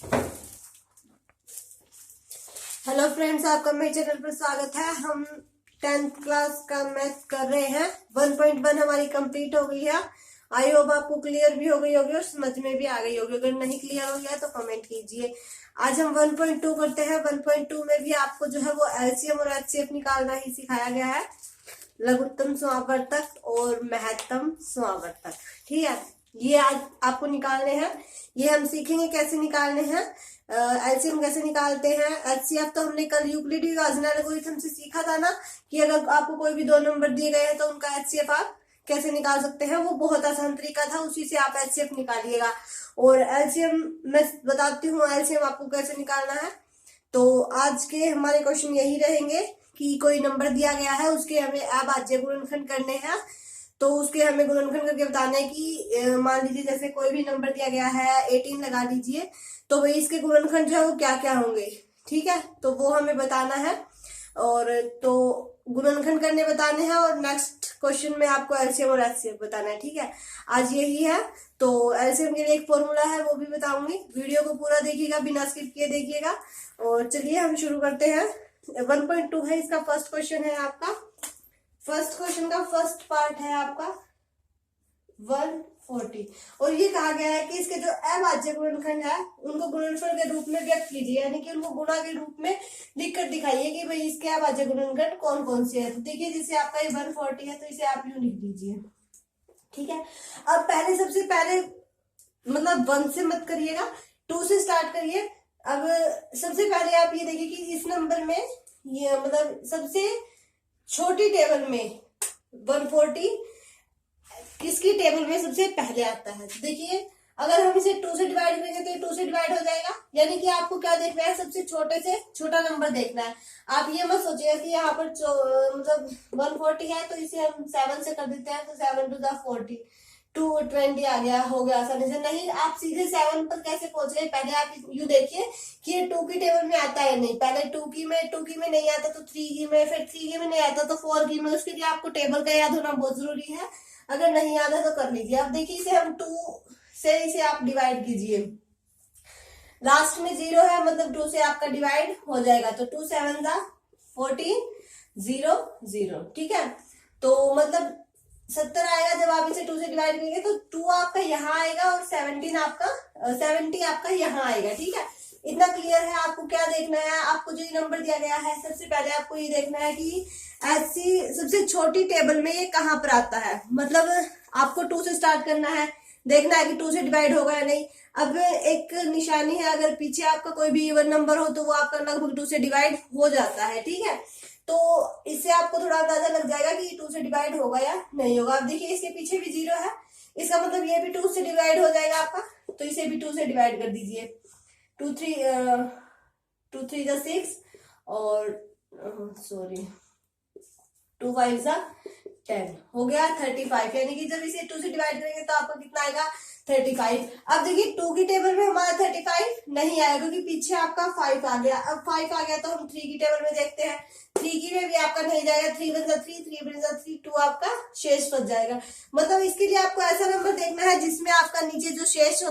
Hello friends, आपका मेरे channel पर स्वागत है। हम 10th क्लास का मैथ कर रहे हैं। 1.1 हमारी कंप्लीट हो गई है। आई होप आपको क्लियर भी हो गई होगी और समझ में भी आ गई होगी। अगर नहीं क्लियर हो गया तो कमेंट कीजिए। आज हम 1.2 करते हैं। 1.2 में भी आपको जो है वो एलसीएम और एचसीएफ निकालना ही सिखाया गया है, लघुत्तम समावर्तक और महत्तम समावर्तक। ठीक है, ये आज आपको निकालने हैं। ये हम सीखेंगे कैसे निकालने हैं, एलसीएम कैसे निकालते हैं। एचसीएफ तो हमने कल यूक्लिडी गाजनर एल्गोरिथम से सीखा था ना, कि अगर आपको कोई भी दो नंबर दिए गए हैं तो उनका एचसीएफ आप कैसे निकाल सकते हैं। वो बहुत आसान तरीका था, उसी से आप एचसीएफ निकालिएगा। और एलसीएम मैं बताती हूँ, एलसीएम आपको कैसे निकालना है। तो आज के हमारे क्वेश्चन यही रहेंगे कि कोई नंबर दिया गया है, उसके हमें अभाज्य गुणनखंड करने हैं। तो उसके हमें गुणनखंड करके बताना है कि मान लीजिए जैसे कोई भी नंबर दिया गया है 18 लगा लीजिए, तो भाई इसके गुणनखंड जो है वो क्या क्या होंगे। ठीक है, तो वो हमें बताना है। और तो गुणनखंड करने बताने हैं और नेक्स्ट क्वेश्चन में आपको एलसीएम और एचसीएफ बताना है। ठीक है, आज यही है। तो एलसीएम के लिए एक फॉर्मूला है, वो भी बताऊंगी। वीडियो को पूरा देखिएगा, बिना स्किप किए देखिएगा। और चलिए हम शुरू करते हैं। 1.2 है, इसका फर्स्ट क्वेश्चन है आपका। फर्स्ट क्वेश्चन का फर्स्ट पार्ट है आपका 140। और ये कहा गया है कि इसके जो अभाज्य गुणनखंड है उनको गुणनफल के रूप में व्यक्त कीजिए, यानी कि उनको गुणा के रूप में लिखकर दिखाइए कि भाई इसके अभाज्य गुणनखंड कौन कौन से है। तो देखिए, जैसे आपका ये 140 है तो इसे आप यूं लिख लीजिए। ठीक है, अब पहले सबसे पहले मतलब 1 से मत करिएगा, 2 से स्टार्ट करिए। अब सबसे पहले आप ये देखिए कि इस नंबर में ये मतलब सबसे छोटी टेबल में 140 किसकी टेबल में सबसे पहले आता है। तो देखिए, अगर हम इसे 2 से डिवाइड करेंगे तो ये 2 से डिवाइड हो जाएगा। यानी कि आपको क्या देखना है, सबसे छोटे से छोटा नंबर देखना है। आप ये मत सोचिएगा कि यहाँ पर मतलब 140 है तो इसे हम 7 से कर देते हैं, तो 7 टू द 40 220 आ गया, हो गया आसानी से। नहीं, आप सीधे 7 पर कैसे पहुंच गए। पहले आप यू देखिए कि ये 2 की टेबल में आता है नहीं। पहले 2 की में नहीं आता तो 3 की में, फिर 3 की में नहीं आता तो 4 की में। उसके लिए आपको टेबल का याद होना बहुत जरूरी है। अगर नहीं याद है तो कर लीजिए। अब देखिए, इसे हम 2 से इसे आप डिवाइड कीजिए। लास्ट में 0 है, मतलब 2 से आपका डिवाइड हो जाएगा। तो 2 7 14 0 0। ठीक है, तो मतलब 70 आएगा जब आप इसे 2 से डिवाइड करेंगे। तो 2 आपका यहाँ आएगा और 70 आपका यहाँ आएगा। ठीक है, इतना क्लियर है। आपको क्या देखना है, आपको जो ये नंबर दिया गया है सबसे पहले आपको ये देखना है कि ऐसी सबसे छोटी टेबल में ये कहाँ पर आता है। मतलब आपको 2 से स्टार्ट करना है, देखना है कि 2 से डिवाइड होगा या नहीं। अब एक निशानी है, अगर पीछे आपका कोई भी इवन नंबर हो तो वो आपका लगभग 2 से डिवाइड हो जाता है। ठीक है, तो इससे आपको थोड़ा अंदाजा लग जाएगा कि 2 से डिवाइड होगा या नहीं होगा। अब देखिए, इसके पीछे भी 0 है, इसका मतलब ये भी 2 से डिवाइड हो जाएगा आपका। तो इसे भी 2 से डिवाइड कर दीजिए। 2 3 जा 6 और 2 5 जा 10 हो गया 35। यानी कि जब इसे 2 से डिवाइड करेंगे तो आपका कितना आएगा 35। अब देखिए 2 की टेबल में हमारा 35 नहीं आएगा क्योंकि पीछे आपका 5 आ गया। अब 5 आ गया तो हम 3 की टेबल में देखते हैं। 3 की में भी आपका नहीं जाएगा। 3 1 जा 3, 3 1 जा 3, 2 आपका शेष बच जाएगा। मतलब इसके लिए आपको ऐसा नंबर देखना है जिसमें आपका नीचे जो शेष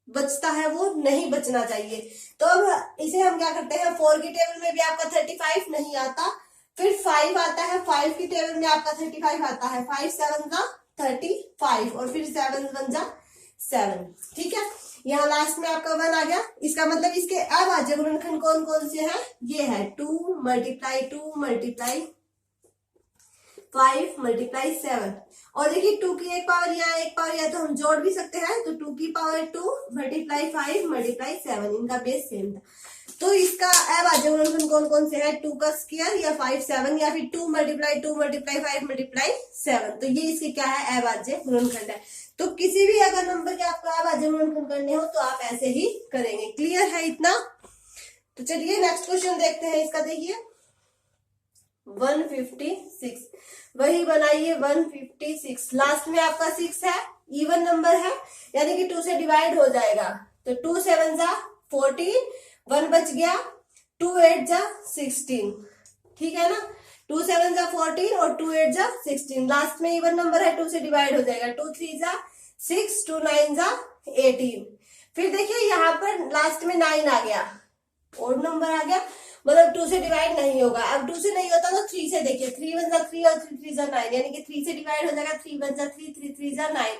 बचता है वो नहीं बचना चाहिए। तो अब इसे हम क्या करते हैं, 4 की टेबल में भी आपका 35 नहीं आता, फिर 5 आता है। 5 की टेबल में आपका 35 आता है। 5 7 जा 35 और फिर 7 1 जा 7। ठीक है, यहाँ लास्ट में आपका 1 आ गया। इसका मतलब इसके अभाज्य गुणनखंड कौन कौन से हैं, ये है 2 मल्टीप्लाई 2 मल्टीप्लाई 5 मल्टीप्लाई 7। और देखिए 2 की एक पावर यहाँ तो हम जोड़ भी सकते हैं। तो 2 की पावर 2 मल्टीप्लाई 5 मल्टीप्लाई 7, इनका बेस सेम था। तो इसका अभाज्य गुणनखंड कौन कौन से है, 2 का स्क्वायर या 5 7 या फिर 2 मल्टीप्लाई 5 मल्टीप्लाई 7। तो ये इसके क्या है, अभाज्य गुणनखंड है। तो किसी भी अगर नंबर के आपको अभाज्य गुणनखंड करने हो तो आप ऐसे ही करेंगे। क्लियर है इतना। तो चलिए नेक्स्ट क्वेश्चन देखते हैं। इसका देखिए 156, वही बनाइए 156। लास्ट में आपका 6 है, इवन नंबर है, यानी कि 2 से डिवाइड हो जाएगा। तो 2 7 जा 14, 1 बच गया, 2 8 जा 16। ठीक है ना, 2 7 जा 14 और 2 8 जा 16। लास्ट में इवन नंबर है, 2 से डिवाइड हो जाएगा। 2 3 जा 6, 2 9 जा 18। फिर देखिए यहाँ पर लास्ट में 9 आ गया, ओड नंबर आ गया, मतलब 2 से डिवाइड नहीं होगा। अब 2 से नहीं होता तो 3 से देखिए, 3 1 जा 3 और 3 3 जा 9, यानी कि 3 से डिवाइड हो जाएगा, 3 1 जा 3, 3 3 जा 9।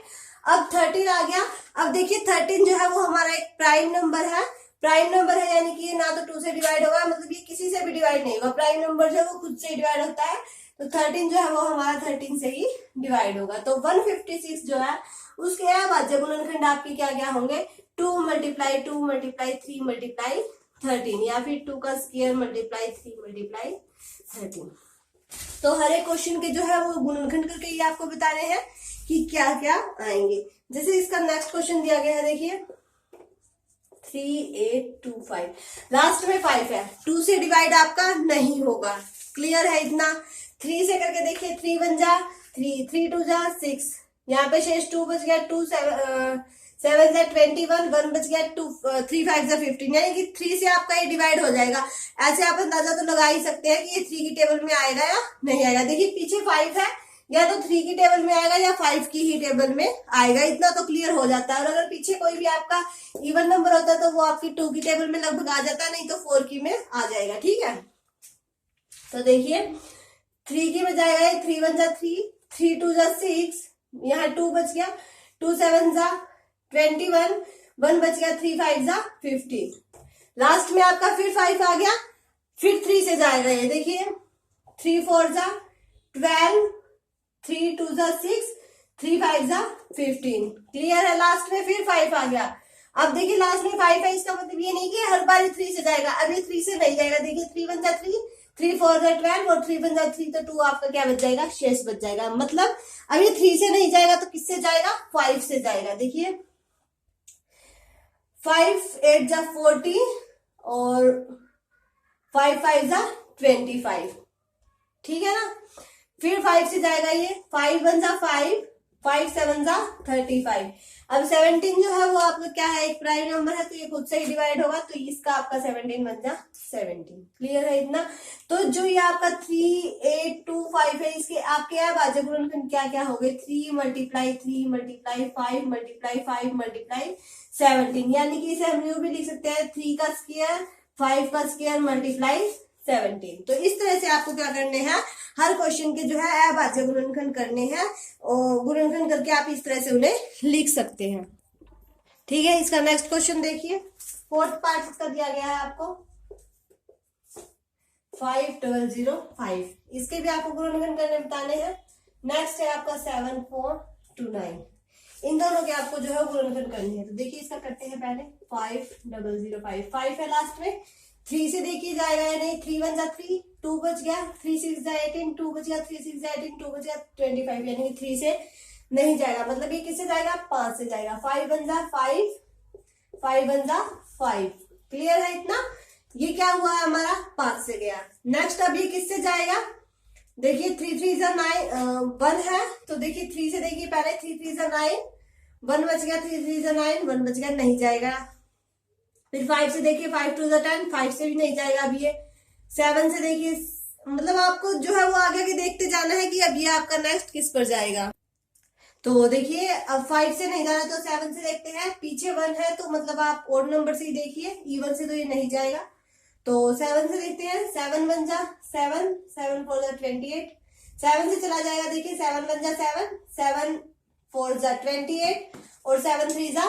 अब 13 आ गया। अब देखिए 13 जो है वो हमारा एक प्राइम नंबर है, प्राइम नंबर है, यानी कि ये ना तो 2 से डिवाइड होगा, मतलब ये किसी से भी डिवाइड नहीं होगा, प्राइम नंबर जो है वो खुद से डिवाइड होता है, तो 13 जो है वो हमारा 13 से ही डिवाइड होगा। तो 156 जो है उसके अभाज्य गुणनखंड आपके क्या क्या होंगे, 2 × 2 × 3 × 13, या फिर 2 का स्क्वायर मल्टीप्लाई 3 × 13। तो हर एक क्वेश्चन के जो है वो गुणनखंड करके ये आपको बताने हैं कि क्या क्या आएंगे। जैसे इसका नेक्स्ट क्वेश्चन दिया गया है, देखिए 3825, लास्ट में 5 है, 2 से डिवाइड आपका नहीं होगा, क्लियर है इतना। 3 से करके देखिए, 3 1 जा 3, 3 2 जा 6, यहाँ पे शेष 2 बच गया, 2 7 से 21, 1 बच गया, 2 3 5 से 15, यानी कि 3 से आपका ये डिवाइड हो जाएगा। ऐसे आप अंदाजा तो लगा ही सकते हैं कि ये 3 की टेबल में आएगा या नहीं आएगा। देखिए पीछे 5 है, या तो 3 की टेबल में आएगा या 5 की ही टेबल में आएगा, इतना तो क्लियर हो जाता है। और अगर पीछे कोई भी आपका इवन नंबर होता है तो वो आपकी 2 की टेबल में लगभग आ जाता है, नहीं तो 4 की में आ जाएगा, ठीक है। तो देखिए 3 की बजाय 3 1 जा 3, 3 2 जा 6, यहाँ 2 बच गया, 2 7 जा 21, 1 बच गया, 3 5 जा 15, लास्ट में आपका फिर 5 आ गया, फिर 3 से जाएगा, ये देखिए 3 4 जा 12, 3 2 जा 6, 3 5 जा 15, क्लियर है। लास्ट में फिर 5 आ गया। अब देखिए लास्ट में 5 है, इसका मतलब ये नहीं कि हर बार 3 से जाएगा, अब ये 3 से नहीं जाएगा। देखिए 3 1 जा 3, 3 4 जा 12 और 3 1 जा 3, तो 2 आपका क्या बच जाएगा, शेष बच जाएगा। मतलब अब ये 3 से नहीं जाएगा तो किससे जाएगा, 5 से जाएगा। देखिए 5 8 जा 40 और 5 5 जा 25, ठीक है ना। फिर 5 से जाएगा, ये 5 1 जा 5, 5 7 जा 35। अब 17 जो है वो आपका क्या है, एक प्राइम नंबर है, तो ये खुद से ही डिवाइड होगा, तो इसका आपका 17 बन जा 17, क्लियर है इतना। तो जो ये आपका 3 8 2 5 है, इसके आपके अभाज्य गुणनखंड क्या क्या हो गए, 3 × 3 × 5 × 5 × 17, यानी कि इसे हम यूं भी लिख सकते हैं 3 का स्क्वायर 5 का स्क्वायर × 17। तो इस तरह से आपको क्या करने हैं, हर क्वेश्चन के जो है अभाज्य गुणनखंड करने हैं, और गुणनखंड करके आप इस तरह से उन्हें लिख सकते हैं, ठीक है। इसका नेक्स्ट क्वेश्चन देखिए, 4th पार्ट इसका दिया गया है आपको 5005, इसके भी आपको गुणनखंड करने बताने हैं। नेक्स्ट है आपका 7429, इन दोनों के आपको जो है गुणनखंड करनी है। तो देखिए इसका करते हैं पहले 5005, 5 है लास्ट में, 3 से देखिए जाएगा या नहीं, 3 1 जा 3, 2 बच गया, 3 6 जा 18, 2 बच गया, 3 6 जा 18, 2 बच गया 25, यानी कि 3 से नहीं जाएगा, मतलब ये किससे जाएगा, 5 से जाएगा। 5 1 जा 5, 5 1 जा 5, क्लियर है इतना। ये क्या हुआ है हमारा, 5 से गया। नेक्स्ट अब ये किससे जाएगा, देखिए 3 3 जा 9, 1 है, तो देखिए 3 से देखिए पहले 3 3 जा 9, 1 बच गया, 3 3 जा 9, 1 बच गया, नहीं जाएगा। फिर 5 से देखिए 5 2 जा 10, 5 से भी नहीं जाएगा अब ये। 7 से देखिए, मतलब आपको जो है वो आगे के देखते जाना है कि अब ये आपका नेक्स्ट किस पर जाएगा। तो देखिए अब 5 से नहीं जाना तो 7 से देखते हैं, पीछे 1 है तो मतलब आप ओड नंबर से ही देखिए, इवन से तो ये नहीं जाएगा। तो 7 से देखते हैं, 7 1 जा 7, 7 4 जा 28, 7 से चला जाएगा, देखिए 7 1 जा 7, 7 4 जा 28 और 7 3 जा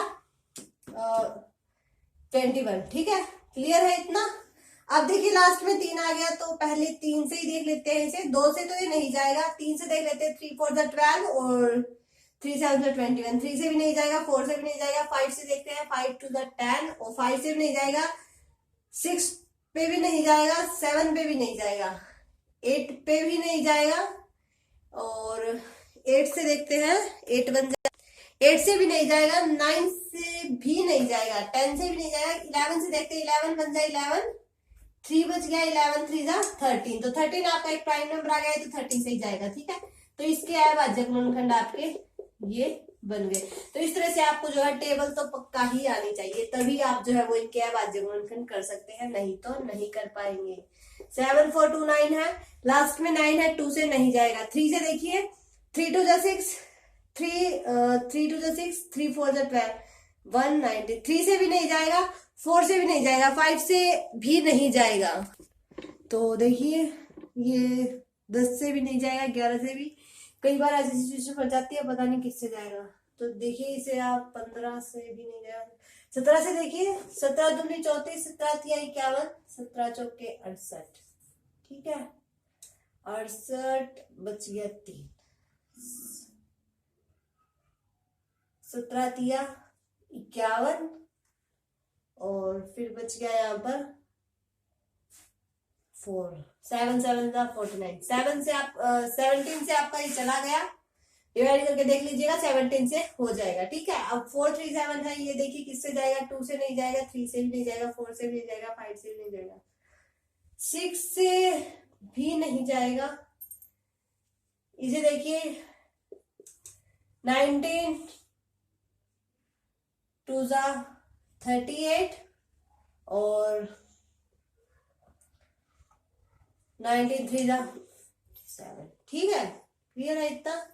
21, ठीक है, क्लियर है इतना। अब देखिए लास्ट में 3 आ गया, तो पहले 3 से ही देख लेते हैं इसे, 2 से तो ये नहीं जाएगा, 3 से देख लेते हैं, 3 4 जा 12 और 3 7 जा 21, 3 से भी नहीं जाएगा, 4 से भी नहीं जाएगा, 5 से देखते हैं, 5 2 जा 10 और 5 से भी नहीं जाएगा, 6 पे भी नहीं जाएगा, 7 पे भी नहीं जाएगा, 8 पे भी नहीं जाएगा और 8 से देखते हैं, 8 1 जा 8 से भी नहीं जाएगा, 9 से भी नहीं जाएगा, 10 से भी नहीं जाएगा, 11 से देखते हैं, 11 1 जा 11, 3 बच गया, 11 3 जा 13, तो 13 आपका एक प्राइम नंबर आ गया है, तो 13 से ही जाएगा, ठीक है। तो इसके अभाज्य गुणनखंड आपके ये बन गए। तो इस तरह से आपको जो है टेबल तो पक्का ही आनी चाहिए, तभी आप जो है वो इनके अभाज्य गुणनखंड कर सकते हैं, नहीं तो नहीं कर पाएंगे। 7429 है, लास्ट में 9 है, 2 से नहीं जाएगा। 3 से देखिए, 3 2 जा 6, 3 2 जा 6, 3 4 जा 12, 193 से भी नहीं जाएगा, 4 से भी नहीं जाएगा, 5 से भी नहीं जाएगा। तो देखिए ये 10 से भी नहीं जाएगा, 11 से भी। कई बार ऐसी सिचुएशन पड़ जाती है, पता नहीं किससे जाएगा। तो देखिए इसे आप 15 से भी नहीं जाएगा, 17 से देखिए, 17 दूनी 34, 17 तिया 51, 17 चौके 68, ठीक है, 68 बच गया 3, 17 तिया 51 और फिर बच गया यहाँ पर 4, 7 7 49, 7 से आप 17 से आपका ये चला गया, डिवाइड करके देख लीजिएगा, 17 से हो जाएगा, ठीक है। अब 4 3 7 है, ये देखिए किससे जाएगा, 2 से नहीं जाएगा, 3 से भी नहीं जाएगा, 4 से भी नहीं जाएगा, 5 से भी नहीं जाएगा, 6 से भी नहीं जाएगा। इसे देखिए 19 2 38 और 19 3 7, ठीक है, क्लियर है इतना।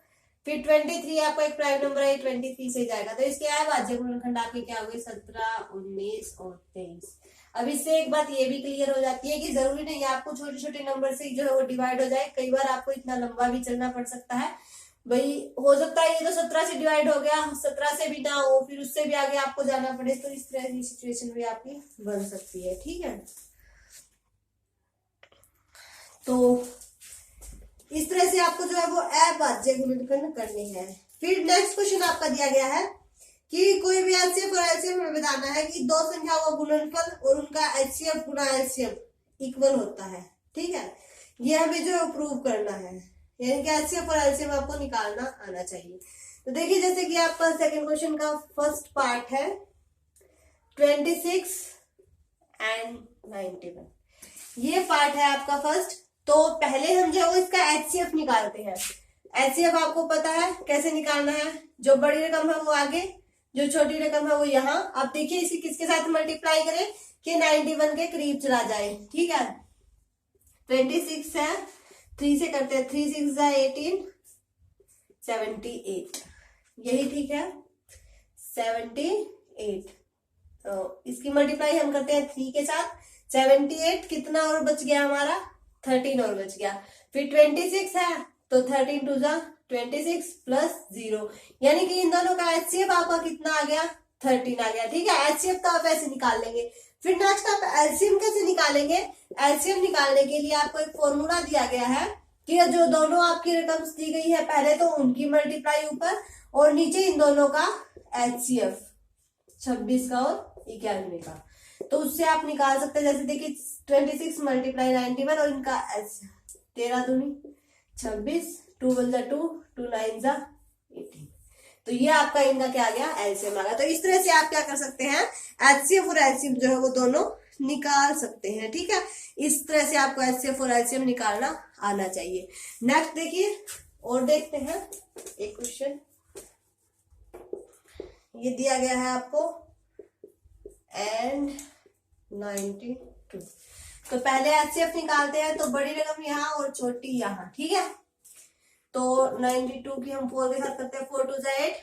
फिर 23 आपका एक प्राइम नंबर है, 23 से जाएगा, तो इसके अभाज्य गुणनखंड आपके क्या हो गए, 17 19 और 23। अब इससे एक बात ये भी क्लियर हो जाती है कि जरूरी नहीं है आपको छोटे छोटे नंबर से जो है वो डिवाइड हो जाए, कई बार आपको इतना लंबा भी चलना पड़ सकता है भाई। हो सकता है ये तो 17 से डिवाइड हो गया, 17 से भी ना हो, फिर उससे भी आगे आपको जाना पड़े, तो इस तरह की सिचुएशन भी आपकी बन सकती है, ठीक है। तो इस तरह से आपको जो है वो अभाज्य गुणनखंड करने हैं। फिर नेक्स्ट क्वेश्चन आपका दिया गया है कि कोई भी एचसीएफ और एलसीएम में बताना है कि दो संख्याओं का गुणनफल और उनका एचसीएफ गुणा एलसीएम इक्वल होता है, ठीक है। ये हमें जो प्रूव करना है, यानी कि एचसीएफ और एलसीएम आपको निकालना आना चाहिए। तो देखिए जैसे कि आपका सेकंड क्वेश्चन का फर्स्ट पार्ट है 26 एंड 91, ये पार्ट है आपका फर्स्ट। तो पहले हम जो है इसका एचसीएफ निकालते हैं। एचसीएफ आपको पता है कैसे निकालना है, जो बड़ी रकम है वो आगे, जो छोटी रकम है वो यहाँ। आप देखिए इसे किसके साथ मल्टीप्लाई करें कि 91 के करीब चला जाए, ठीक है। 26 है, 3 से करते हैं, 3 6 18 78, यही ठीक है, 78। तो इसकी मल्टीप्लाई हम करते हैं 3 के साथ, 78 कितना और बच गया हमारा, 13 और बच गया। फिर 26 है तो 13 2 26 प्लस 0, यानी कि इन दोनों का एचसीएफ आपका कितना आ गया, 13 आ गया, ठीक है। एचसीएफ तो आप ऐसे निकाल लेंगे। फिर नेक्स्ट आप एलसीएम कैसे निकालेंगे। एलसीएम निकालने के लिए आपको एक फॉर्मूला दिया गया है कि जो दोनों आपकी रकम दी गई है, पहले तो उनकी मल्टीप्लाई ऊपर और नीचे इन दोनों का एचसीएफ 26 का और 91 का, तो उससे आप निकाल सकते हैं। जैसे देखिए 26 मल्टीप्लाई 91 और इनका 13 दूनी 26, 2 1 2, 2 9 18, तो ये आपका इनका क्या आ गया, एलसीएम आ गया। तो इस तरह से आप क्या कर सकते हैं, एचसीएफ और एलसीएम जो है वो दोनों निकाल सकते हैं, ठीक है। इस तरह से आपको एचसीएफ और एलसीएम निकालना आना चाहिए। नेक्स्ट देखिए और देखते हैं एक क्वेश्चन, ये दिया गया है आपको एंड 92। तो पहले एचसीएफ निकालते हैं, तो बड़ी रकम यहाँ और छोटी यहाँ, ठीक है। तो 92 की हम 4 के साथ करते हैं, 4 2 8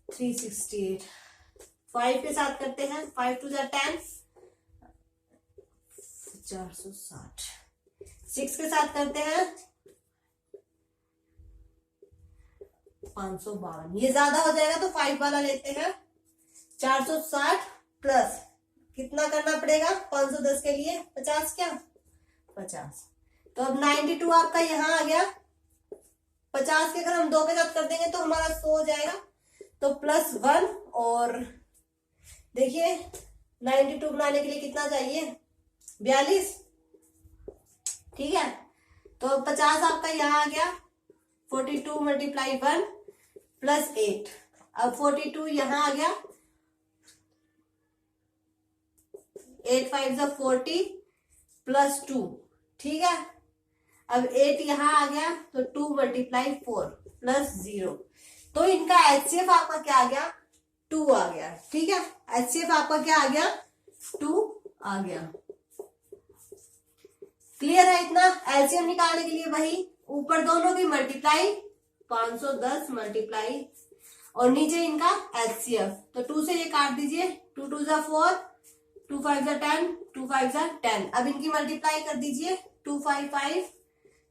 368, 5 के साथ करते हैं, 5 2 10 460, 6 के साथ करते हैं 552, ये ज्यादा हो जाएगा तो 5 वाला लेते हैं, 460 प्लस कितना करना पड़ेगा 510 के लिए 50, क्या 50। तो अब 92 आपका यहाँ आ गया, 50 के अगर हम 2 के साथ कर देंगे तो हमारा 100 हो जाएगा, तो प्लस 1 और देखिए 92 बनाने के लिए कितना चाहिए 42, ठीक है। तो 50 आपका यहाँ आ गया, 42 मल्टीप्लाई 1 प्लस 8, अब 42 यहाँ आ गया, 8 5 40 प्लस 2, ठीक है। अब 8 यहाँ आ गया तो 2 मल्टीप्लाई 4 प्लस 0, तो इनका एचसीएफ आपका क्या आ गया 2 आ गया, ठीक है। एचसीएफ आपका क्या आ गया 2 आ गया। क्लियर है इतना। एलसीएम निकालने के लिए वही ऊपर दोनों की मल्टीप्लाई 510 मल्टीप्लाई और नीचे इनका HCF। तो 2 से ये काट दीजिए, 2 2 जा 4, 2 5 जा 10, 2 5 जा 10। अब इनकी मल्टीप्लाई कर दीजिए, 2 5 5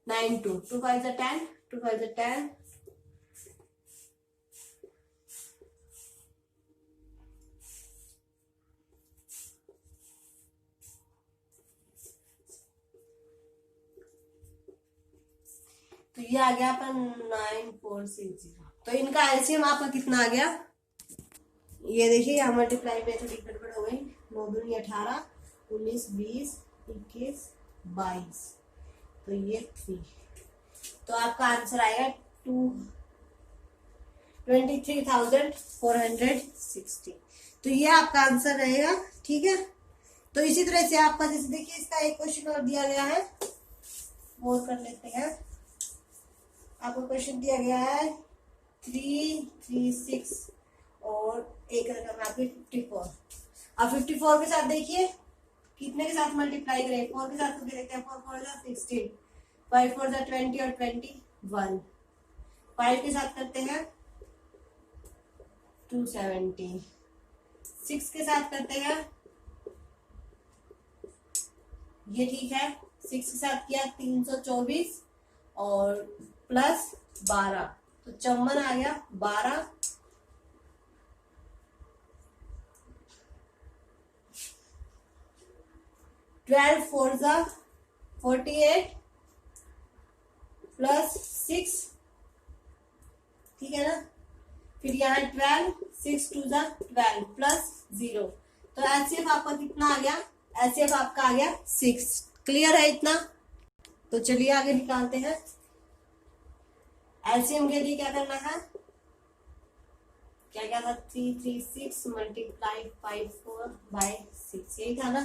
9 2, 2 5 जा 10, 2 5 जा 10। तो ये आ गया अपन 9460। तो इनका एलसीएम आपका कितना आ गया, ये देखिए यहाँ मल्टीप्लाई में थोड़ी गड़बड़ हो गई, 9 दूनी 18, 19 20 21 22, तो ये 3। तो आपका आंसर आएगा 23,460। तो ये आपका आंसर रहेगा। ठीक है, तो इसी तरह से आपका जैसे देखिए इसका एक क्वेश्चन और दिया गया है, वो कर लेते हैं। आपको क्वेश्चन दिया गया है 336 और एक रकम आपकी 54। अब 54 के साथ देखिए कितने के साथ मल्टीप्लाई करें, 4 के साथ करके देखते हैं। 4 4 16, 5 4 20 और 21। 5 के साथ करते हैं 270, 6 के साथ करते हैं, ये ठीक है, 6 के साथ किया 324 और प्लस 12, तो 54 आ गया 12। 12 4 जा 48 प्लस 6, ठीक है ना। फिर यहाँ 12, 6 2 जा 12 प्लस 0। तो एचसीएफ आपका कितना आ गया, एचसीएफ आपका आ गया 6। क्लियर है इतना। तो चलिए आगे निकालते हैं। एलसीएम के लिए क्या करना है, क्या था, 336 मल्टीप्लाई 54/6, यही था ना।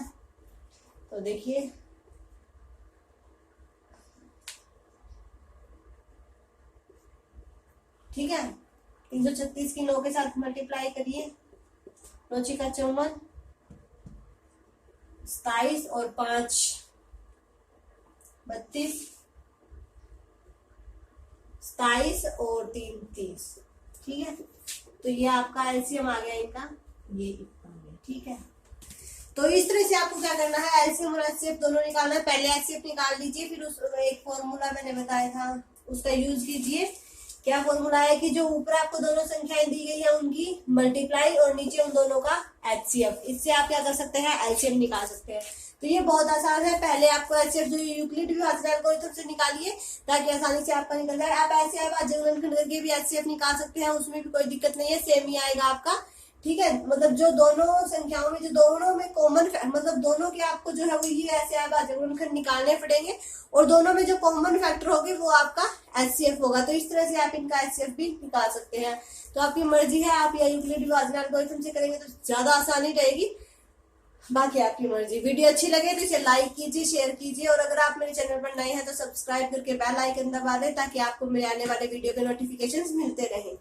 तो देखिए ठीक है, 336 की 9 के साथ मल्टीप्लाई करिए, 9 का 54, 27 और 5 32, 27 और 3 30। ठीक है, तो ये आपका एलसीएम आ गया इनका, ये इतना गया। ठीक है, तो इस तरह से आपको क्या करना है, एलसीएम और एचसीएफ दोनों निकालना है। पहले एचसीएफ निकाल लीजिए, फिर उस एक फॉर्मूला मैंने बताया था उसका यूज कीजिए। क्या फॉर्मूला है कि जो ऊपर आपको दोनों संख्याएं दी गई है उनकी मल्टीप्लाई और नीचे उन दोनों का एचसीएफ, इससे आप क्या कर सकते हैं, एलसीएम निकाल सकते हैं। तो ये बहुत आसान है। पहले आपको एचसीएफ जो यूक्लिड विभाजक एल्गोरिथम से निकालिए ताकि आसानी से आपका निकल जाए। आप ऐसे गुणनखंड करके भी एचसीएफ निकाल सकते हैं, उसमें भी कोई दिक्कत नहीं है, सेम ही आएगा आपका। ठीक है, मतलब जो दोनों संख्याओं में, जो दोनों में कॉमन, मतलब दोनों के आपको जो है वो ये ऐसे गुणनखंड निकालने पड़ेंगे और दोनों में जो कॉमन फैक्टर होगी वो आपका एचसीएफ होगा। तो इस तरह से आप इनका एचसीएफ भी निकाल सकते हैं। तो आपकी मर्जी है, आप या यूक्लिड विभाजन एल्गोरिथम से करेंगे तो ज्यादा आसानी रहेगी, बाकी आपकी मर्जी। वीडियो अच्छी लगे तो इसे लाइक कीजिए, शेयर कीजिए, और अगर आप मेरे चैनल पर नए हैं तो सब्सक्राइब करके बेल आइकन दबा दें ताकि आपको मेरे आने वाले वीडियो के नोटिफिकेशंस मिलते रहें।